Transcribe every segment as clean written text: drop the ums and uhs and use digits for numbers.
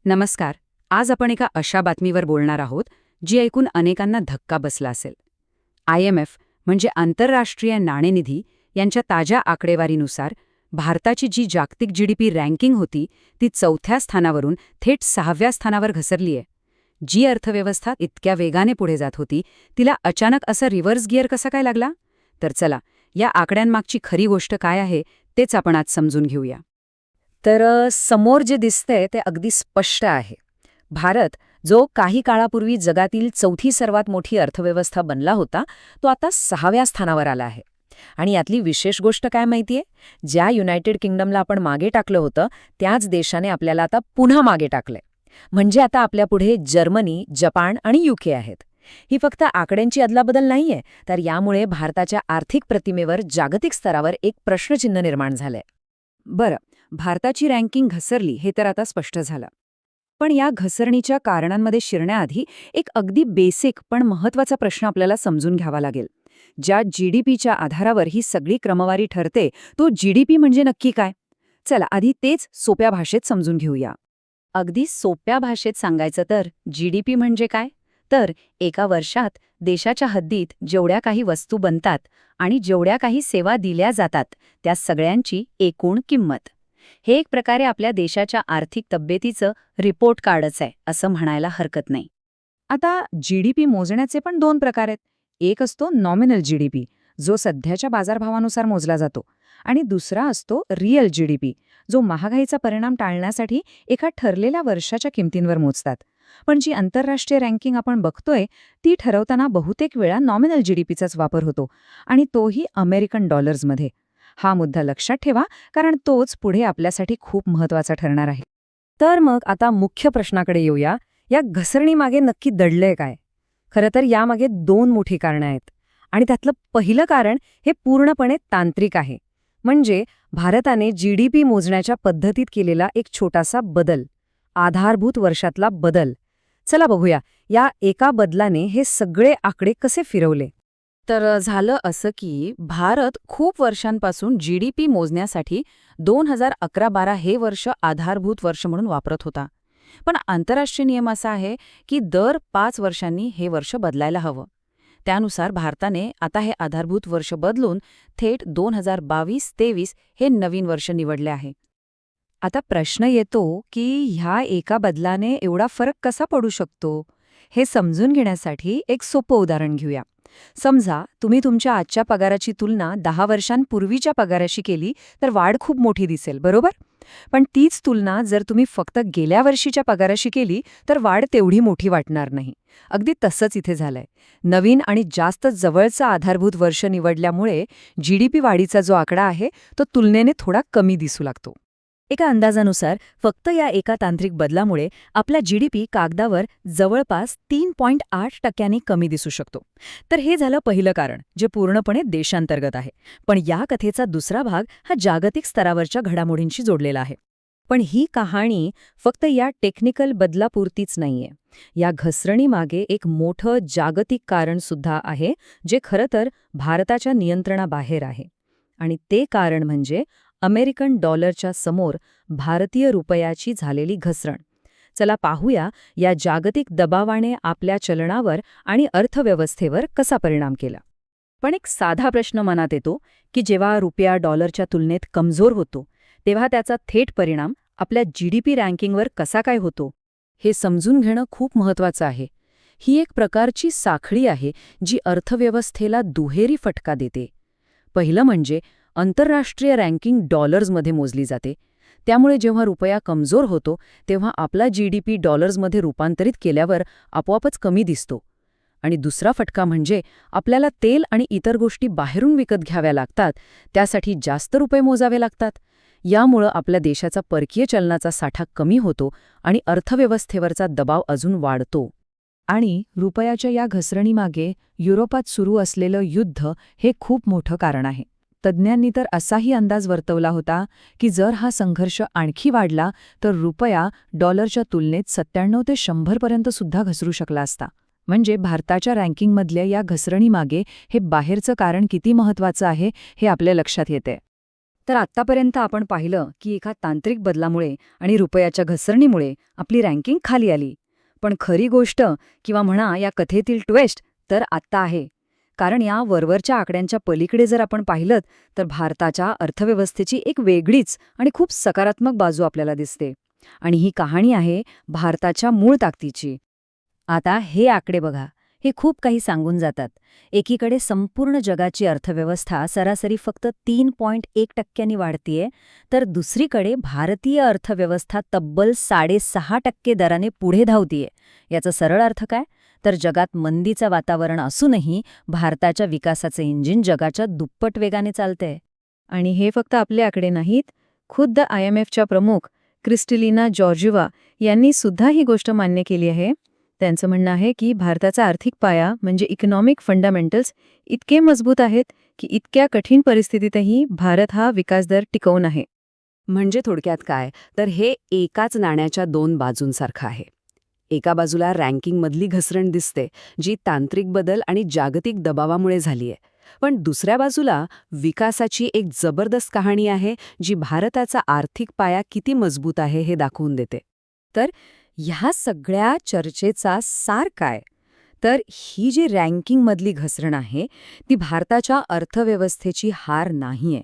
नमस्कार. आज आपण एका अशा बातमीवर बोलणार आहोत जी ऐकून अनेकांना धक्का बसला असेल. IMF म्हणजे आंतरराष्ट्रीय नाणेनिधी यांच्या ताज्या आकडेवारीनुसार भारताची जी जागतिक GDP रँकिंग होती ती 4थ्या स्थानावरून थेट 6व्या स्थानावर घसरलीय. जी अर्थव्यवस्था इतक्या वेगाने पुढे जात होती तिला अचानक असा रिव्हर्स गिअर कसा काय लागला? तर चला, या आकड्यांमागची खरी गोष्ट काय आहे तेच आपण आज समजून घेऊया. तर समोर जे दिसतंय ते अगदी स्पष्ट आहे. भारत, जो काही काळापूर्वी जगातील 4थी सर्वात मोठी अर्थव्यवस्था बनला होता, तो आता 6व्या स्थानावर आला आहे. आणि यातली विशेष गोष्ट काय माहितीये? ज्या युनायटेड किंगडमला आपण मागे टाकलं होतं, त्याच देशाने आपल्याला आता पुन्हा मागे टाकलंय. म्हणजे आता आपल्यापुढे जर्मनी, जपान आणि UK आहेत. ही फक्त आकड्यांची अदलाबदल नाहीये, तर यामुळे भारताच्या आर्थिक प्रतिमेवर जागतिक स्तरावर एक प्रश्नचिन्ह निर्माण झालंय. बरं, भारताची रँकिंग घसरली हे तर आता स्पष्ट झालं. पण या घसरणीच्या कारणांमध्ये शिरण्याआधी एक अगदी बेसिक पण महत्त्वाचा प्रश्न आपल्याला समजून घ्यावा लागेल. ज्या GDPच्या आधारावर ही सगळी क्रमवारी ठरते, तो GDP म्हणजे नक्की काय? चला, आधी तेच सोप्या भाषेत समजून घेऊया. अगदी सोप्या भाषेत सांगायचं तर GDP म्हणजे काय? तर एका वर्षात देशाच्या हद्दीत जेवढ्या काही वस्तू बनतात आणि जेवढ्या काही सेवा दिल्या जातात त्या सगळ्यांची एकूण किंमत. हे एक प्रकारे आपल्या देशाच्या आर्थिक तब्येतीचं रिपोर्ट कार्डच आहे असं म्हणायला हरकत नाही. आता GDP मोजण्याचे पण 2 प्रकार आहेत. एक असतो नॉमिनल GDP, जो सध्याच्या बाजारभावानुसार मोजला जातो, आणि दुसरा असतो रिअल GDP, जो महागाईचा परिणाम टाळण्यासाठी एका ठरलेल्या वर्षाच्या किमतींवर मोजतात. पण जी आंतरराष्ट्रीय रँकिंग आपण बघतोय ती ठरवताना बहुतेक वेळा नॉमिनल GDPचाच वापर होतो, आणि तोही अमेरिकन डॉलर्समध्ये. हा मुद्दा लक्षात ठेवा, कारण तोच पुढे आपल्यासाठी खूप महत्त्वाचा ठरणार आहे. तर मग आता मुख्य प्रश्नाकडे येऊया. या घसरणीमागे नक्की दडलंय काय? खरं तर यामागे 2 मोठी कारणं आहेत. आणि त्यातलं पहिलं कारण हे पूर्णपणे तांत्रिक आहे. म्हणजे भारताने GDP मोजण्याच्या पद्धतीत केलेला एक छोटासा बदल, आधारभूत वर्षातला बदल. चला बघूया या एका बदलाने हे सगळे आकडे कसे फिरवले. तर झालं असं की भारत खूप वर्षांपासून GDP मोजण्यासाठी 2011-12 हे वर्ष आधारभूत वर्ष म्हणून वापरत होता. पण आंतरराष्ट्रीय नियम असा आहे की दर 5 वर्षांनी हे वर्ष बदलायला हवं. त्यानुसार भारताने आता हे आधारभूत वर्ष बदलून थेट 2022-23 हे नवीन वर्ष निवडले आहे. आता प्रश्न येतो की ह्या एका बदलाने एवढा फरक कसा पडू शकतो? हे समजून घेण्यासाठी एक सोपं उदाहरण घेऊया. समजा तुम्ही तुमच्या आजच्या पगाराची तुलना 10 वर्षांपूर्वीच्या पगाराशी केली तर वाढ खूप मोठी दिसेल, बरोबर? पण तीच तुलना जर तुम्ही फक्त गेल्या वर्षीच्या पगाराशी केली तर वाढ तेवढी मोठी वाटणार नाही. अगदी तसंच इथे झालंय. नवीन आणि जास्त जवळचं आधारभूत वर्ष निवडल्यामुळे GDP वाढीचा जो आकडा आहे तो तुलनेने थोडा कमी दिसू लागतो. एका अंदाजानुसार फक्त या एका तांत्रिक बदलामुळे आपला GDP कागदावर जवळपास 3.8% कमी दिसू शकतो. तर हे झालं पहिलं कारण, जे पूर्णपणे देशांतर्गत आहे. पण या कथेचा दुसरा भाग हा जागतिक स्तरावरच्या घडामोडींशी जोडलेला आहे. पण ही कहाणी फक्त या टेक्निकल बदलापुरतीच नाहीये. या घसरणीमागे एक मोठं जागतिक कारण सुद्धा आहे, जे खरं तर भारताच्या नियंत्रणाबाहेर आहे. आणि ते कारण म्हणजे अमेरिकन डॉलरच्या समोर भारतीय रुपयाची झालेली घसरण. चला पाहूया या जागतिक दबावाने आपल्या चलनावर आणि अर्थव्यवस्थेवर कसा परिणाम केला. पण एक साधा प्रश्न मनात येतो की जेव्हा रुपया डॉलरच्या तुलनेत कमजोर होतो तेव्हा त्याचा थेट परिणाम आपल्या GDP रँकिंगवर कसा काय होतो? हे समजून घेणं खूप महत्त्वाचं आहे. ही एक प्रकारची साखळी आहे जी अर्थव्यवस्थेला दुहेरी फटका देते. पहिलं म्हणजे आंतरराष्ट्रीय रँकिंग डॉलर्समध्ये मोजली जाते. त्यामुळे जेव्हा रुपया कमजोर होतो तेव्हा आपला GDP डॉलर्समध्ये रूपांतरित केल्यावर आपोआपच कमी दिसतो. आणि दुसरा फटका म्हणजे आपल्याला तेल आणि इतर गोष्टी बाहेरून विकत घ्याव्या लागतात, त्यासाठी जास्त रुपये मोजावे लागतात. यामुळं आपल्या देशाचा परकीय चलनाचा साठा कमी होतो आणि अर्थव्यवस्थेवरचा दबाव अजून वाढतो. आणि रुपयाच्या या घसरणीमागे युरोपात सुरू असलेलं युद्ध हे खूप मोठं कारण आहे. तज्ज्ञांनी तर असाही अंदाज वर्तवला होता की जर हा संघर्ष आणखी वाढला तर रुपया डॉलरच्या तुलनेत 97 ते 100 पर्यंत सुद्धा घसरू शकला असता. म्हणजे भारताच्या रँकिंगमधल्या या घसरणीमागे हे बाहेरचं कारण किती महत्त्वाचं आहे हे आपल्या लक्षात येते. तर आत्तापर्यंत आपण पाहिलं की एका तांत्रिक बदलामुळे आणि रुपयाच्या घसरणीमुळे आपली रँकिंग खाली आली. पण खरी गोष्ट किंवा म्हणा या कथेतील ट्विस्ट तर आत्ता आहे. कारण या वरवरच्या आकड्यांच्या पलीकडे जर आपण पाहिलं तर भारताच्या अर्थव्यवस्थेची एक वेगळीच आणि खूप सकारात्मक बाजू आपल्याला दिसते. आणि ही कहाणी आहे भारताच्या मूळ ताकदीची. आता हे आकडे बघा, हे खूप काही सांगून जातात. एकीकडे संपूर्ण जगाची अर्थव्यवस्था सरासरी फक्त 3.1% वाढतीये, तर दुसरीकडे भारतीय अर्थव्यवस्था तब्बल 6.5% दराने पुढे धावतीये. याचा सरळ अर्थ काय? तर जगात मंदीचं वातावरण असूनही भारताच्या विकासाचे इंजिन जगाच्या दुप्पट वेगाने चालतंय. आणि हे फक्त आपले आकडे नाहीत. खुद्द IMFच्या प्रमुख क्रिस्टलिना जॉर्जिव्हा यांनी सुद्धा ही गोष्ट मान्य केली आहे. त्यांचं म्हणणं आहे की भारताचा आर्थिक पाया म्हणजे इकॉनॉमिक फंडामेंटल्स इतके मजबूत आहेत की इतक्या कठीण परिस्थितीतही भारत हा विकासदर टिकवून आहे. म्हणजे थोडक्यात काय तर हे एकाच नाण्याच्या दोन बाजूंसारखं आहे. एका बाजूला रँकिंगमधली घसरण दिसते जी तांत्रिक बदल आणि जागतिक दबावामुळे झालीय. पण दुसऱ्या बाजूला विकासाची एक जबरदस्त कहाणी आहे जी भारताचा आर्थिक पाया किती मजबूत आहे हे दाखवून देते. तर ह्या सगळ्या चर्चेचा सार काय? तर ही जी रँकिंगमधली घसरण आहे ती भारताच्या अर्थव्यवस्थेची हार नाहीये.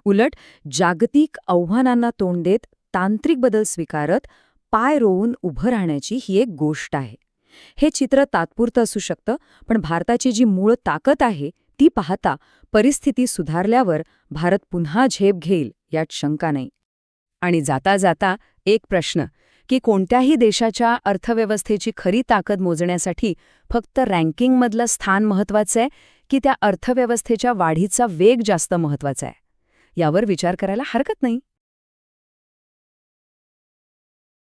उलट जागतिक आव्हानांना तोंड देत तांत्रिक बदल स्वीकारत पाय रोवून उभं राहण्याची ही एक गोष्ट आहे. हे चित्र तात्पुरतं असू शकतं, पण भारताची जी मूळ ताकद आहे ती पाहता परिस्थिती सुधारल्यावर भारत पुन्हा झेप घेईल यात शंका नाही. आणि जाता जाता एक प्रश्न की कोणत्याही देशाच्या अर्थव्यवस्थेची खरी ताकद मोजण्यासाठी फक्त रँकिंगमधलं स्थान महत्त्वाचं आहे की त्या अर्थव्यवस्थेच्या वाढीचा वेग जास्त महत्त्वाचा आहे? यावर विचार करायला हरकत नाही.